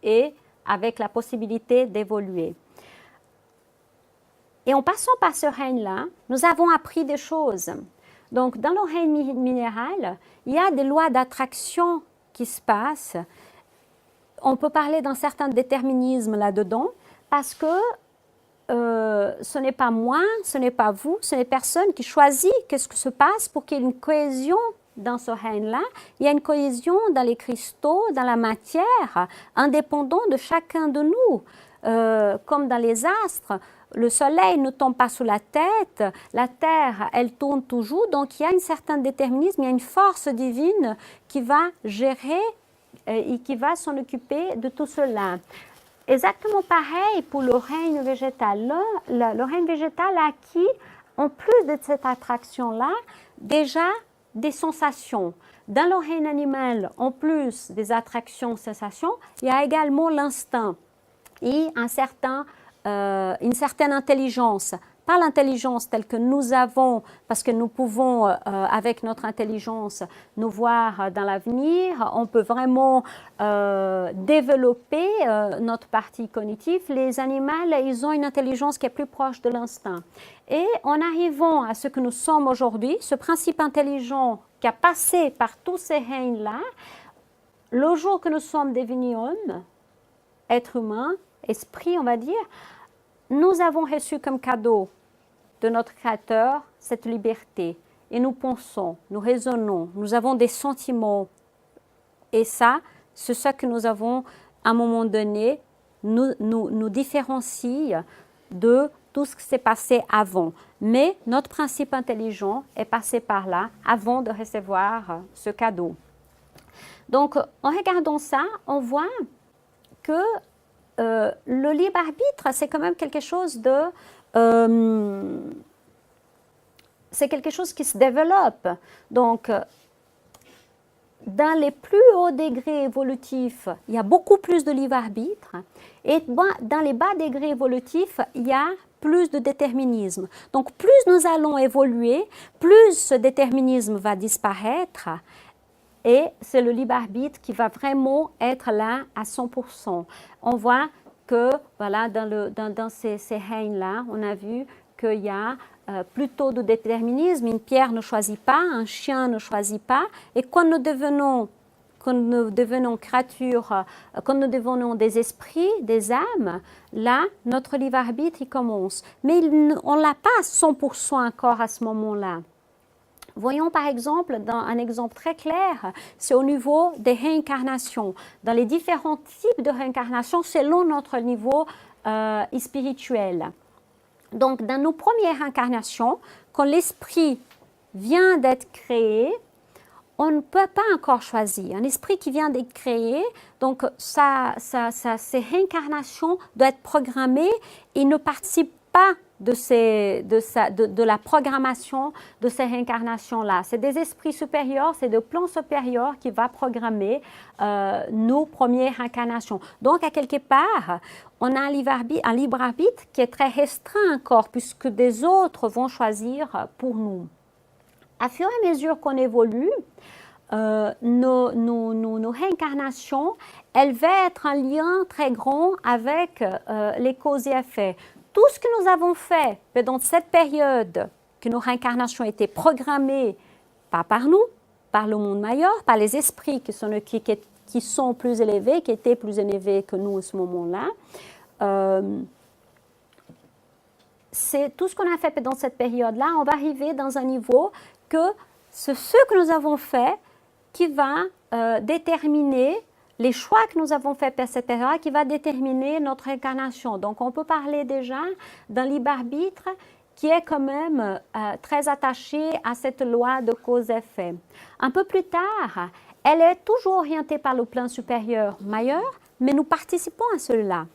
Speaker 1: et avec la possibilité d'évoluer. Et en passant par ce règne-là, nous avons appris des choses. Donc, dans le règne minéral, il y a des lois d'attraction qui se passent. On peut parler d'un certain déterminisme là-dedans, parce que ce n'est pas moi, ce n'est pas vous, ce n'est personne qui choisit qu'est-ce qui se passe pour qu'il y ait une cohésion dans ce règne-là. Il y a une cohésion dans les cristaux, dans la matière, indépendant de chacun de nous. Comme dans les astres, le soleil ne tombe pas sous la tête, la terre, elle tourne toujours, donc il y a un certain déterminisme, il y a une force divine qui va gérer et qui va s'en occuper de tout cela. Exactement pareil pour le règne végétal. Le règne végétal a acquis, en plus de cette attraction-là, déjà des sensations. Dans le règne animal, en plus des attractions, sensations, il y a également l'instinct et une certaine intelligence. Pas l'intelligence telle que nous avons, parce que nous pouvons, avec notre intelligence, nous voir dans l'avenir. On peut vraiment développer notre partie cognitive. Les animaux, ils ont une intelligence qui est plus proche de l'instinct. Et en arrivant à ce que nous sommes aujourd'hui, ce principe intelligent qui a passé par tous ces règnes-là, le jour que nous sommes devenus hommes, êtres humains, esprit, on va dire, nous avons reçu comme cadeau de notre Créateur cette liberté. Et nous pensons, nous raisonnons, nous avons des sentiments. Et ça, c'est ce que nous avons, à un moment donné, nous différencie de tout ce qui s'est passé avant. Mais notre principe intelligent est passé par là avant de recevoir ce cadeau. Donc, en regardant ça, on voit que le libre arbitre, c'est quand même quelque chose c'est quelque chose qui se développe. Donc, dans les plus hauts degrés évolutifs, il y a beaucoup plus de libre arbitre. Et dans les bas degrés évolutifs, il y a plus de déterminisme. Donc, plus nous allons évoluer, plus ce déterminisme va disparaître. Et c'est le libre arbitre qui va vraiment être là à 100%. On voit que voilà, dans ces règnes-là, on a vu qu'il y a plutôt de déterminisme. Une pierre ne choisit pas, un chien ne choisit pas. Et quand nous devenons quand nous devenons créatures, quand nous devenons des esprits, des âmes, là, notre libre arbitre, il commence. Mais on ne l'a pas à 100% encore à ce moment-là. Voyons par exemple, dans un exemple très clair, c'est au niveau des réincarnations. Dans les différents types de réincarnations, selon notre niveau spirituel. Donc, dans nos premières incarnations, quand l'esprit vient d'être créé, on ne peut pas encore choisir. Un esprit qui vient d'être créé, donc ces réincarnations doivent être programmées et ne participent pas de la programmation de ces réincarnations-là. C'est des esprits supérieurs, c'est des plans supérieurs qui vont programmer nos premières incarnations. Donc, à quelque part, on a un libre arbitre qui est très restreint encore, puisque des autres vont choisir pour nous. À fur et à mesure qu'on évolue, nos réincarnations, elles vont être un lien très grand avec les causes et effets. Tout ce que nous avons fait dans cette période que nos réincarnations étaient programmées, pas par nous, par le monde majeur, par les esprits qui sont plus élevés, qui étaient plus élevés que nous à ce moment-là, c'est tout ce qu'on a fait dans cette période-là, on va arriver dans un niveau que c'est ce que nous avons fait qui va déterminer les choix que nous avons faits, etc., qui va déterminer notre incarnation. Donc, on peut parler déjà d'un libre arbitre qui est quand même très attaché à cette loi de cause-effet. Un peu plus tard, elle est toujours orientée par le plan supérieur majeur, mais nous participons à cela.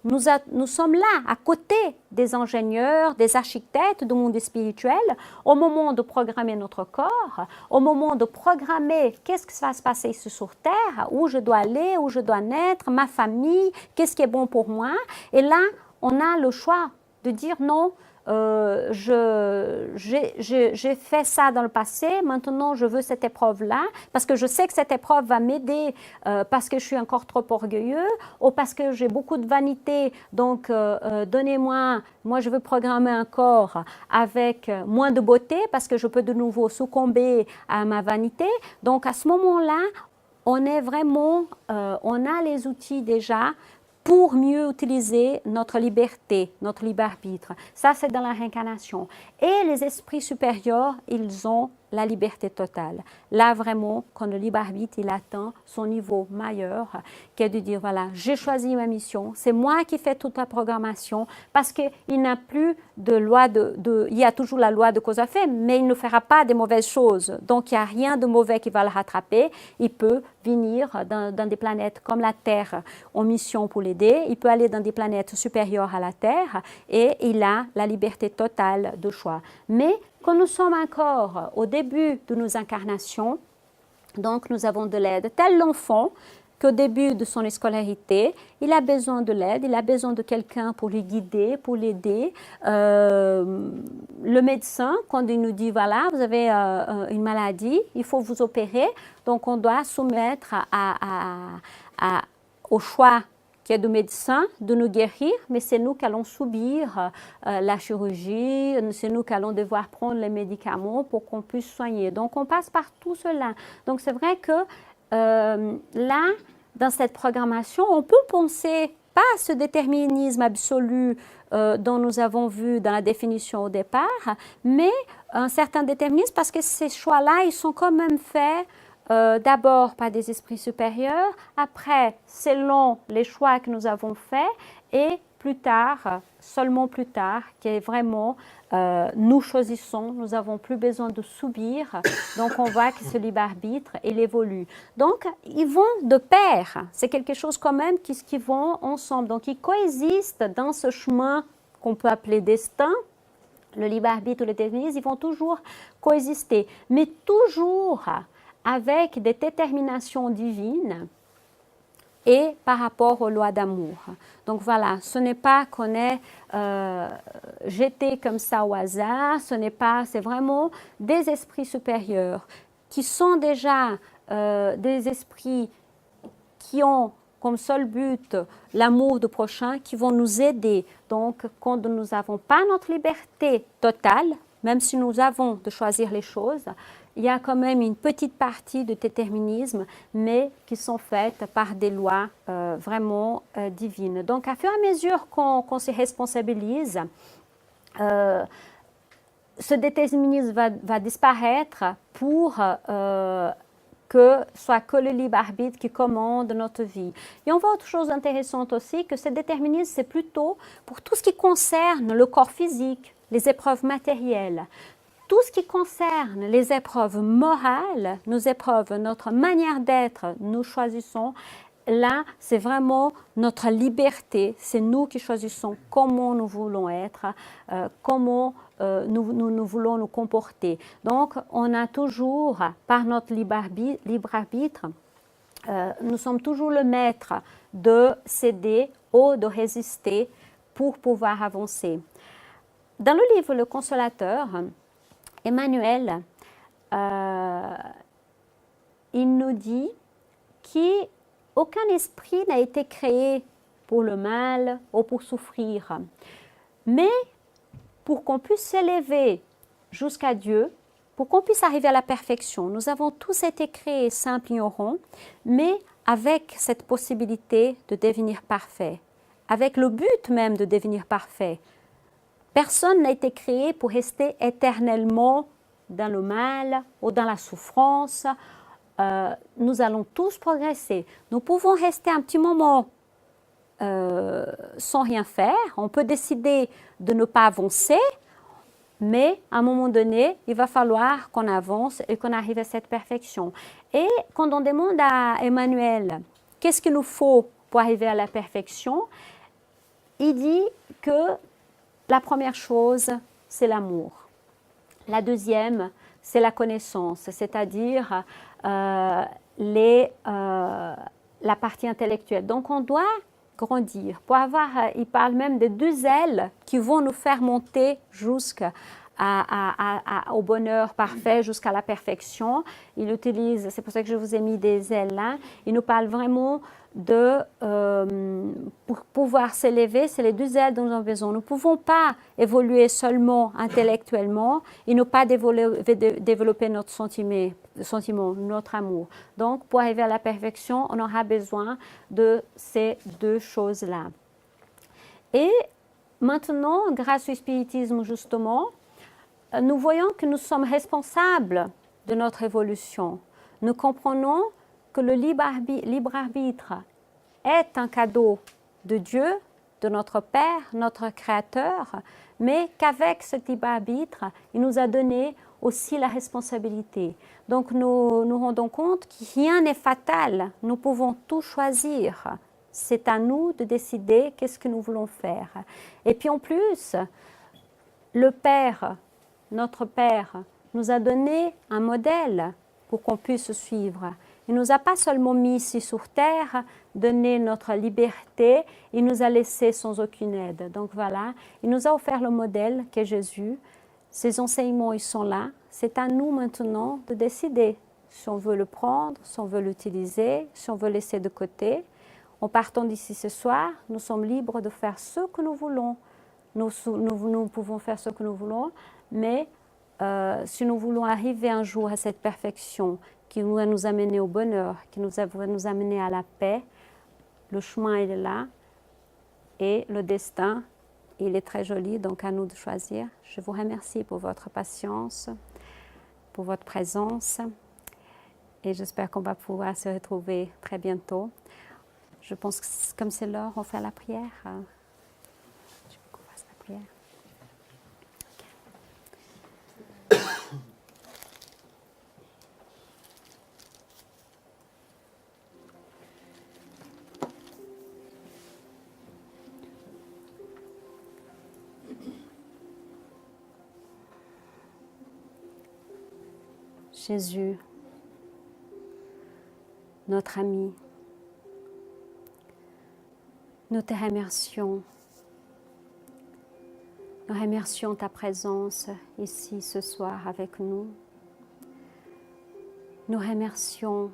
Speaker 1: Nous sommes là, à côté des ingénieurs, des architectes du monde spirituel, au moment de programmer notre corps, au moment de programmer qu'est-ce qui va se passer ici sur Terre, où je dois aller, où je dois naître, ma famille, qu'est-ce qui est bon pour moi. Et là, on a le choix de dire non, j'ai fait ça dans le passé, maintenant je veux cette épreuve-là, parce que je sais que cette épreuve va m'aider parce que je suis encore trop orgueilleux, ou parce que j'ai beaucoup de vanité, donc donnez-moi, moi je veux programmer un corps avec moins de beauté, parce que je peux de nouveau succomber à ma vanité. Donc à ce moment-là, on est vraiment, on a les outils déjà pour mieux utiliser notre liberté, notre libre arbitre. Ça, c'est dans la réincarnation. Et les esprits supérieurs, ils ont la liberté totale. Là, vraiment, quand le libre arbitre, il atteint son niveau majeur, qui est de dire, voilà, j'ai choisi ma mission, c'est moi qui fais toute la programmation, parce qu'il n'a plus de loi il y a toujours la loi de cause à effet, mais il ne fera pas de mauvaises choses. Donc, il n'y a rien de mauvais qui va le rattraper. Il peut venir dans des planètes comme la Terre en mission pour l'aider. Il peut aller dans des planètes supérieures à la Terre et il a la liberté totale de choix. Mais quand nous sommes encore au début de nos incarnations, donc nous avons de l'aide, tel l'enfant qu'au début de son scolarité, il a besoin de l'aide, il a besoin de quelqu'un pour lui guider, pour l'aider. Le médecin, quand il nous dit, voilà, vous avez une maladie, il faut vous opérer, donc on doit soumettre au choix qui est du médecin de nous guérir, mais c'est nous qui allons subir la chirurgie, c'est nous qui allons devoir prendre les médicaments pour qu'on puisse soigner. Donc, on passe par tout cela. Donc, c'est vrai que là, dans cette programmation, on peut penser pas à ce déterminisme absolu dont nous avons vu dans la définition au départ, mais un certain déterminisme parce que ces choix-là, ils sont quand même faits d'abord par des esprits supérieurs, après selon les choix que nous avons faits et plus tard, seulement plus tard, qui est vraiment nous choisissons, nous n'avons plus besoin de subir, donc on voit que ce libre arbitre, il évolue. Donc, ils vont de pair, c'est quelque chose quand même qui vont ensemble, donc ils coexistent dans ce chemin qu'on peut appeler destin, le libre arbitre ou le déterminisme, ils vont toujours coexister, mais toujours avec des déterminations divines et par rapport aux lois d'amour. Donc voilà, ce n'est pas qu'on est jeté comme ça au hasard, c'est vraiment des esprits supérieurs qui sont déjà des esprits qui ont comme seul but l'amour du prochain, qui vont nous aider. Donc, quand nous n'avons pas notre liberté totale, même si nous avons de choisir les choses, il y a quand même une petite partie de déterminisme, mais qui sont faites par des lois vraiment divines. Donc, à fur et à mesure qu'on se responsabilise, ce déterminisme va disparaître pour que soit que le libre arbitre qui commande notre vie. Et on voit autre chose intéressante aussi, que ce déterminisme, c'est plutôt pour tout ce qui concerne le corps physique, les épreuves matérielles. Tout ce qui concerne les épreuves morales, nos épreuves, notre manière d'être, nous choisissons. Là, c'est vraiment notre liberté. C'est nous qui choisissons comment nous voulons être, comment nous voulons nous comporter. Donc, on a toujours, par notre libre arbitre, nous sommes toujours le maître de céder ou de résister pour pouvoir avancer. Dans le livre Le Consolateur, Emmanuel, il nous dit qu'aucun esprit n'a été créé pour le mal ou pour souffrir, mais pour qu'on puisse s'élever jusqu'à Dieu, pour qu'on puisse arriver à la perfection. Nous avons tous été créés simples, ignorants, mais avec cette possibilité de devenir parfait, avec le but même de devenir parfait. Personne n'a été créé pour rester éternellement dans le mal ou dans la souffrance. Nous allons tous progresser. Nous pouvons rester un petit moment sans rien faire. On peut décider de ne pas avancer, mais à un moment donné, il va falloir qu'on avance et qu'on arrive à cette perfection. Et quand on demande à Emmanuel, qu'est-ce qu'il nous faut pour arriver à la perfection, il dit que la première chose, c'est l'amour. La deuxième, c'est la connaissance, c'est-à-dire la partie intellectuelle. Donc, on doit grandir. Il parle même de 2 ailes qui vont nous faire monter jusqu'au bonheur parfait, jusqu'à la perfection. Il utilise, c'est pour ça que je vous ai mis des ailes là, il nous parle vraiment pour pouvoir s'élever, c'est les 2 ailes dont nous avons besoin. Nous ne pouvons pas évoluer seulement intellectuellement et ne pas développer notre sentiment, notre amour. Donc, pour arriver à la perfection, on aura besoin de ces 2 choses-là. Et maintenant, grâce au spiritisme justement, nous voyons que nous sommes responsables de notre évolution. Nous comprenons que le libre arbitre est un cadeau de Dieu, de notre Père, notre Créateur, mais qu'avec ce libre arbitre, il nous a donné aussi la responsabilité. Donc nous nous rendons compte que rien n'est fatal, nous pouvons tout choisir. C'est à nous de décider qu'est-ce que nous voulons faire. Et puis en plus, le Père, notre Père, nous a donné un modèle pour qu'on puisse suivre. Il ne nous a pas seulement mis ici sur terre, donné notre liberté, il nous a laissé sans aucune aide. Donc voilà, il nous a offert le modèle qu'est Jésus. Ces enseignements, ils sont là. C'est à nous maintenant de décider si on veut le prendre, si on veut l'utiliser, si on veut laisser de côté. En partant d'ici ce soir, nous sommes libres de faire ce que nous voulons. Nous pouvons faire ce que nous voulons, mais si nous voulons arriver un jour à cette perfection qui va nous amener au bonheur, qui va nous amener à la paix, le chemin il est là et le destin il est très joli, donc à nous de choisir. Je vous remercie pour votre patience, pour votre présence et j'espère qu'on va pouvoir se retrouver très bientôt. Je pense que comme c'est l'heure, on fait la prière. Je veux qu'on fasse la prière. Jésus, notre ami, nous te remercions. Nous remercions ta présence ici ce soir avec nous. Nous remercions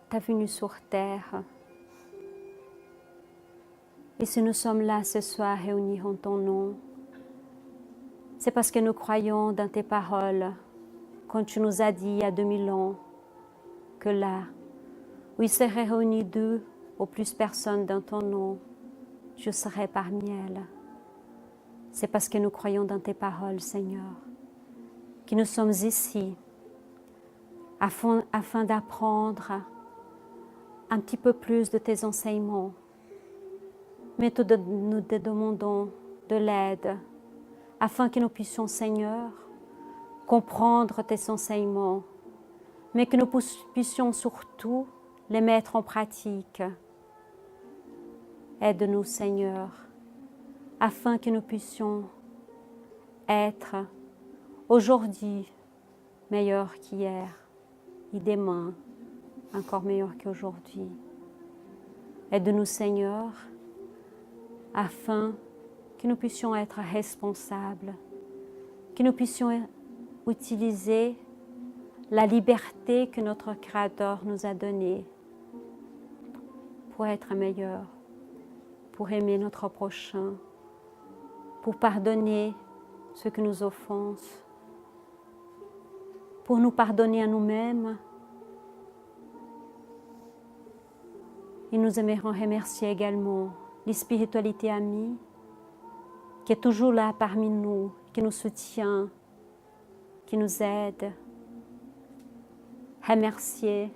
Speaker 1: ta venue sur terre. Et si nous sommes là ce soir réunis en ton nom, C'est parce que nous croyons dans tes paroles, quand tu nous as dit il y a 2000 ans, que là, où il serait réuni 2 ou plus personnes dans ton nom, je serai parmi elles. C'est parce que nous croyons dans tes paroles, Seigneur, que nous sommes ici afin d'apprendre un petit peu plus de tes enseignements. Mais nous te demandons de l'aide afin que nous puissions, Seigneur, comprendre tes enseignements, mais que nous puissions surtout les mettre en pratique. Aide-nous, Seigneur, afin que nous puissions être aujourd'hui meilleurs qu'hier et demain encore meilleurs qu'aujourd'hui. Aide-nous, Seigneur, afin que nous puissions être responsables, que nous puissions utiliser la liberté que notre Créateur nous a donnée pour être meilleurs, pour aimer notre prochain, pour pardonner ceux qui nous offensent, pour nous pardonner à nous-mêmes. Et nous aimerions remercier également les spiritualités amies qui est toujours là parmi nous, qui nous soutient, qui nous aide. Remercier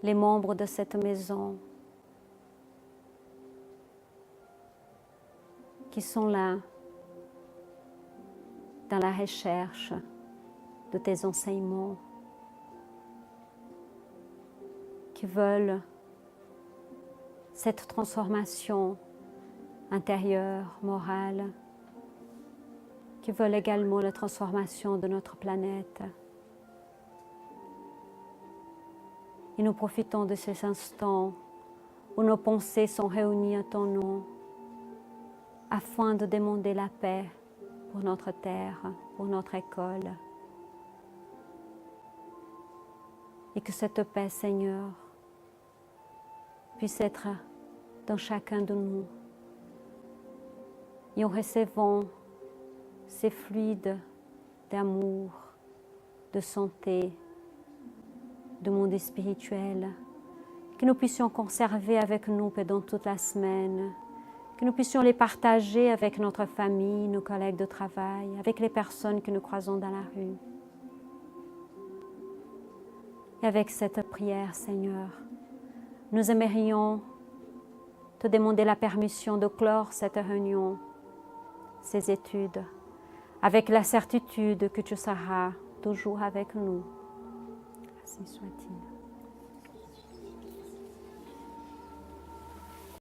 Speaker 1: les membres de cette maison qui sont là dans la recherche de tes enseignements, qui veulent cette transformation intérieure, morale, qui veulent également la transformation de notre planète. Et nous profitons de ces instants où nos pensées sont réunies à ton nom afin de demander la paix pour notre terre, pour notre école. Et que cette paix, Seigneur, puisse être dans chacun de nous. Et en recevant ces fluides d'amour, de santé, de monde spirituel, que nous puissions conserver avec nous pendant toute la semaine, que nous puissions les partager avec notre famille, nos collègues de travail, avec les personnes que nous croisons dans la rue. Et avec cette prière, Seigneur, nous aimerions te demander la permission de clore cette réunion, ces études, avec la certitude que tu seras toujours avec nous. Ainsi soit-il.